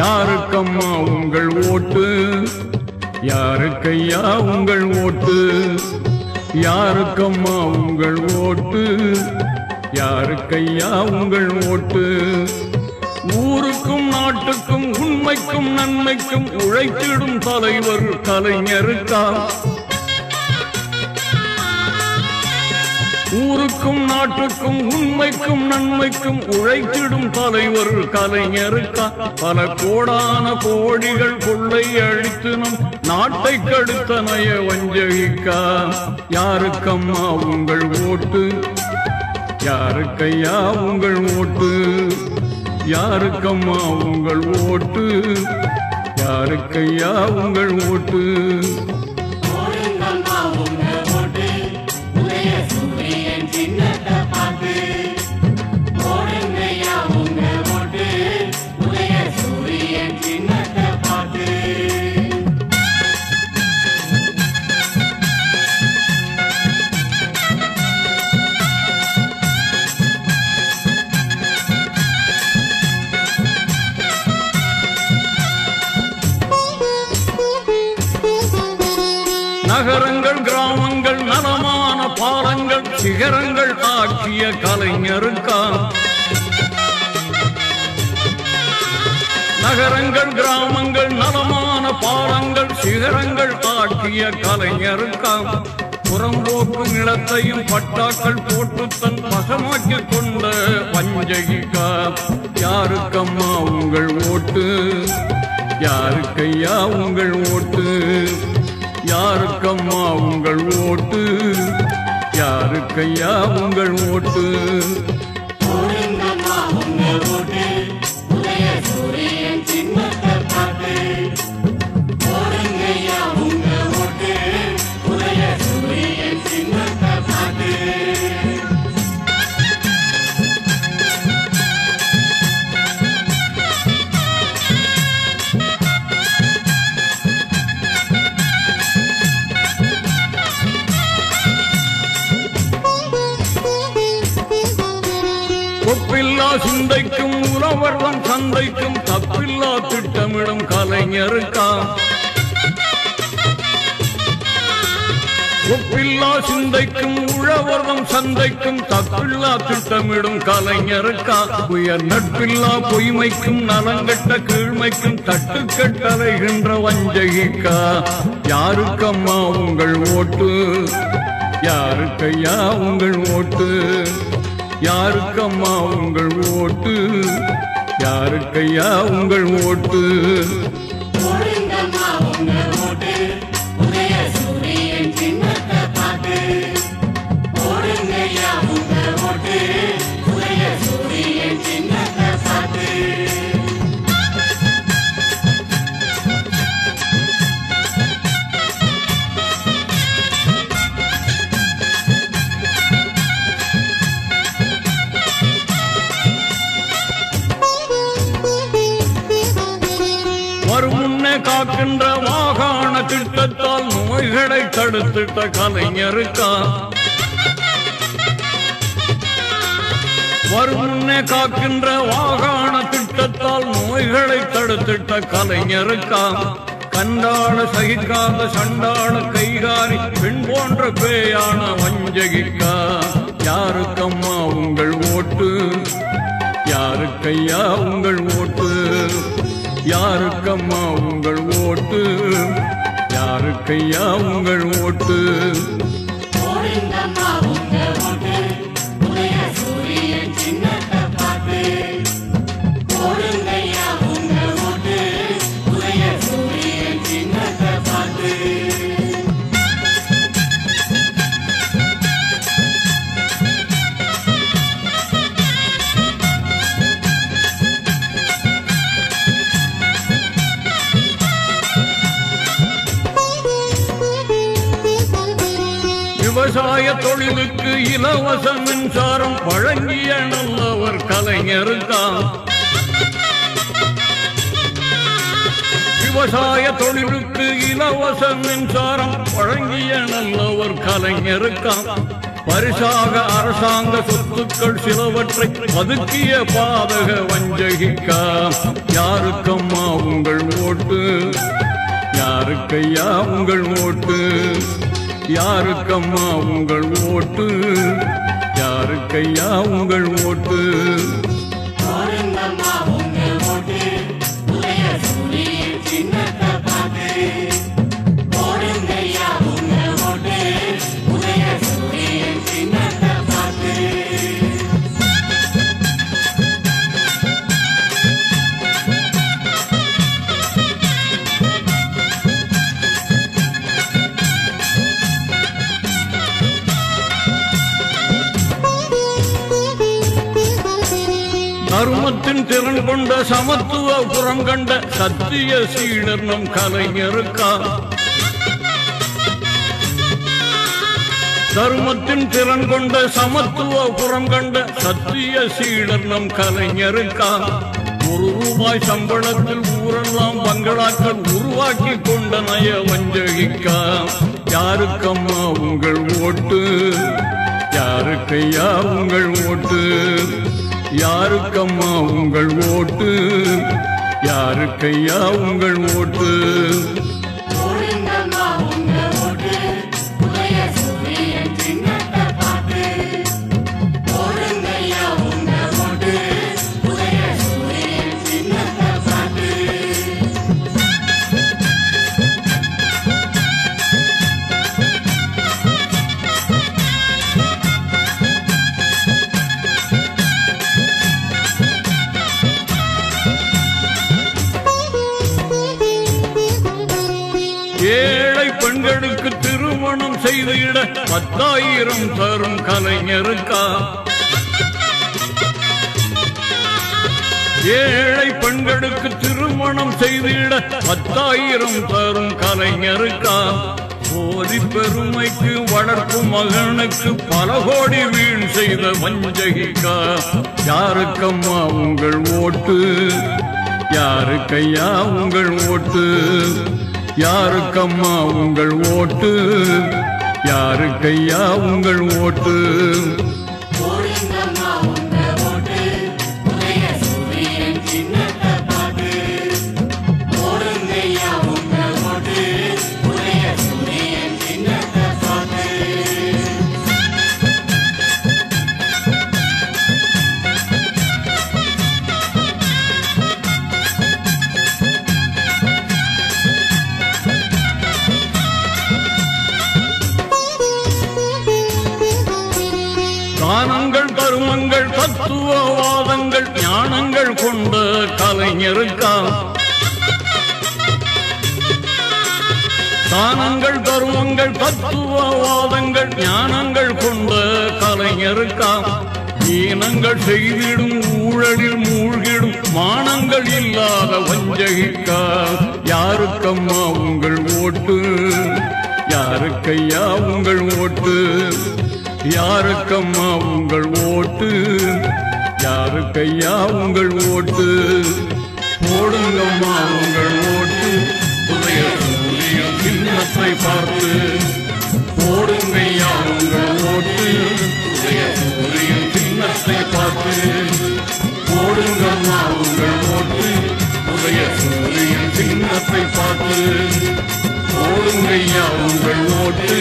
யாருக்கம்மா உங்கள் ஓட்டு? யாருக்கையா உங்கள் ஓட்டு? யாருக்கம்மா உங்கள் ஓட்டு? யாருக்கையா உங்கள் ஓட்டு? ஊருக்கும் நாட்டுக்கும் உண்மைக்கும் நன்மைக்கும் உழைத்திடும் தலைவர் கலைஞருக்கா? ஊருக்கும் நாட்டுக்கும் உண்மைக்கும் நன்மைக்கும் உழைத்திடும் தலைவர் கலைஞருக்கா? பல கோடான கோடிகள் கொள்ளை அழித்து நம் நாட்டை கடுத்த நய வஞ்சகிக்கா? யாருக்கம்மா உங்கள் ஓட்டு? யாருக்கையா உங்கள் ஓட்டு? யாருக்கம்மா உங்கள் ஓட்டு? யாருக்கையா உங்கள் ஓட்டு? நகரங்கள் கிராமங்கள் நலமான பாலங்கள் சிகரங்கள் ஆக்கிய கலைஞருக்கா? நகரங்கள் கிராமங்கள் நலமான பாலங்கள் சிகரங்கள் ஆக்கிய கலைஞருக்கா? புறம்போக்கு நிலத்தையும் பட்டாக்கள் போட்டு தன் வசமாக்கிக் கொண்ட வஞ்சகிக்கா? யாருக்கம்மா உங்கள் ஓட்டு? யாருக்கையா உங்கள் ஓட்டு? யாருக்கம்மா உங்கள் ஓட்டு? யாருக்கையா உங்கள் ஓட்டு? ஒப்பில்லா சிந்தைக்கும் உழவர்தம் சந்தைக்கும் தப்பில்லா திட்டமிடும் கலைஞருக்கா? ஒப்பில்லா சிந்தைக்கும் உழவர்தம் சந்தைக்கும் தப்பில்லா திட்டமிடும் கலைஞருக்கா? உயர் நட்பில்லா பொய்மைக்கும் நலங்கட்ட கீழ்மைக்கும் தட்டுக்கட்டலைகின்ற வஞ்சகிக்கா? யாருக்கம்மா உங்கள் ஓட்டு? யாருக்கையா உங்கள் ஓட்டு? யாருக்கம்மா உங்கள் ஓட்டு? யாருக்கையா உங்கள் ஓட்டு? வருமுன்னே காக்கின்ற மாகாண திட்டத்தால் நோய்களை தடுத்திட்ட கலைஞருக்கா? வருமுன்னே காக்கின்ற மாகாண திட்டத்தால் நோய்களை தடுத்திட்ட கலைஞருக்கா? கண்டாட சகிக்காத சண்டாட கைகாரி பெண் போன்ற பேயான வஞ்சகிக்கா? யாருக்கம்மா உங்கள் ஓட்டு? யாருக்கையா உங்கள் ஓட்டு? யாருக்கம்மா உங்கள் ஓட்டு? யாருக்கையா உங்கள் ஓட்டு? விவசாய தொழிலுக்கு இலவச மின்சாரம் வழங்கிய நல்லவர் கலைஞருக்கா? விவசாய தொழிலுக்கு இலவச மின்சாரம் வழங்கிய நல்லவர் கலைஞருக்கா? பரிசாக அரசாங்க சொத்துக்கள் சிலவற்றை பதுக்கிய பாதக வஞ்சகிக்கா யாருக்கம்மா உங்கள் ஓட்டு? யாருக்கையா உங்கள் ஓட்டு? யாருக்கம்மா உங்கள் ஓட்டு? யாருக்கையா உங்கள் ஓட்டு? தருமத்தின் திறன் கொண்ட சமத்துவ புறம் கண்ட சத்திய சீடர் நம் கலைஞருக்கா? தருமத்தின் திறன் கொண்ட சமத்துவ புறம் கண்ட சத்திய சீடர் நம் கலைஞருக்கா? ₹1 சம்பளத்தில் ஊரெல்லாம் பங்களாக்கள் உருவாக்கி கொண்ட நய வஞ்சகிக்கா யாருக்கம்மா உங்கள் ஓட்டு? யாருக்கையா உங்கள் ஓட்டு? யாருக்கம்மா உங்கள் ஓட்டு? யாருக்கையா உங்கள் ஓட்டு? ஏழை பெண்களுக்கு திருமணம் செய்திட 10,000 தரும் கலைஞருக்கா? ஏழை பெண்களுக்கு திருமணம் செய்திட 10,000 தரும் கலைஞருக்கா? போதி பெருமைக்கு வளர்க்கும் மகனுக்கு பல கோடி வீண் செய்த வஞ்சகிக்கா யாருக்கம்மா உங்கள் ஓட்டு? யாருக்கையா உங்கள் ஓட்டு? யாருக்கம்மா உங்கள் ஓட்டு? யாருக்கையா உங்கள் ஓட்டு? தானங்கள் தருமங்கள் தத்துவவாதங்கள் ஞானங்கள் கொண்ட கலைஞருக்கா? தானங்கள் தருமங்கள் தத்துவவாதங்கள் ஞானங்கள் கொண்ட கலைஞருக்கா? ஈனங்கள் செய்திடும் ஊழலில் மூழ்கிடும் மானங்கள் இல்லாத வஞ்சகிக்கா யாருக்கம்மா உங்கள் ஓட்டு? யாருக்கையா உங்கள் ஓட்டு? யாருக்கம்மா உங்கள் ஓட்டு? யாருக்கையா உங்கள் ஓட்டு? போடுங்கம்மா உங்கள் ஓட்டு உதய சூரியன் சின்னத்தை பார்த்து. போடுங்கய்யா உங்கள் ஓட்டு உதய சூரியன் சின்னத்தை பார்த்து. போடுங்கம்மா உங்கள் ஓட்டு உதய சூரியன் சின்னத்தை பார்த்து. போடுங்கய்யா உங்கள் ஓட்டு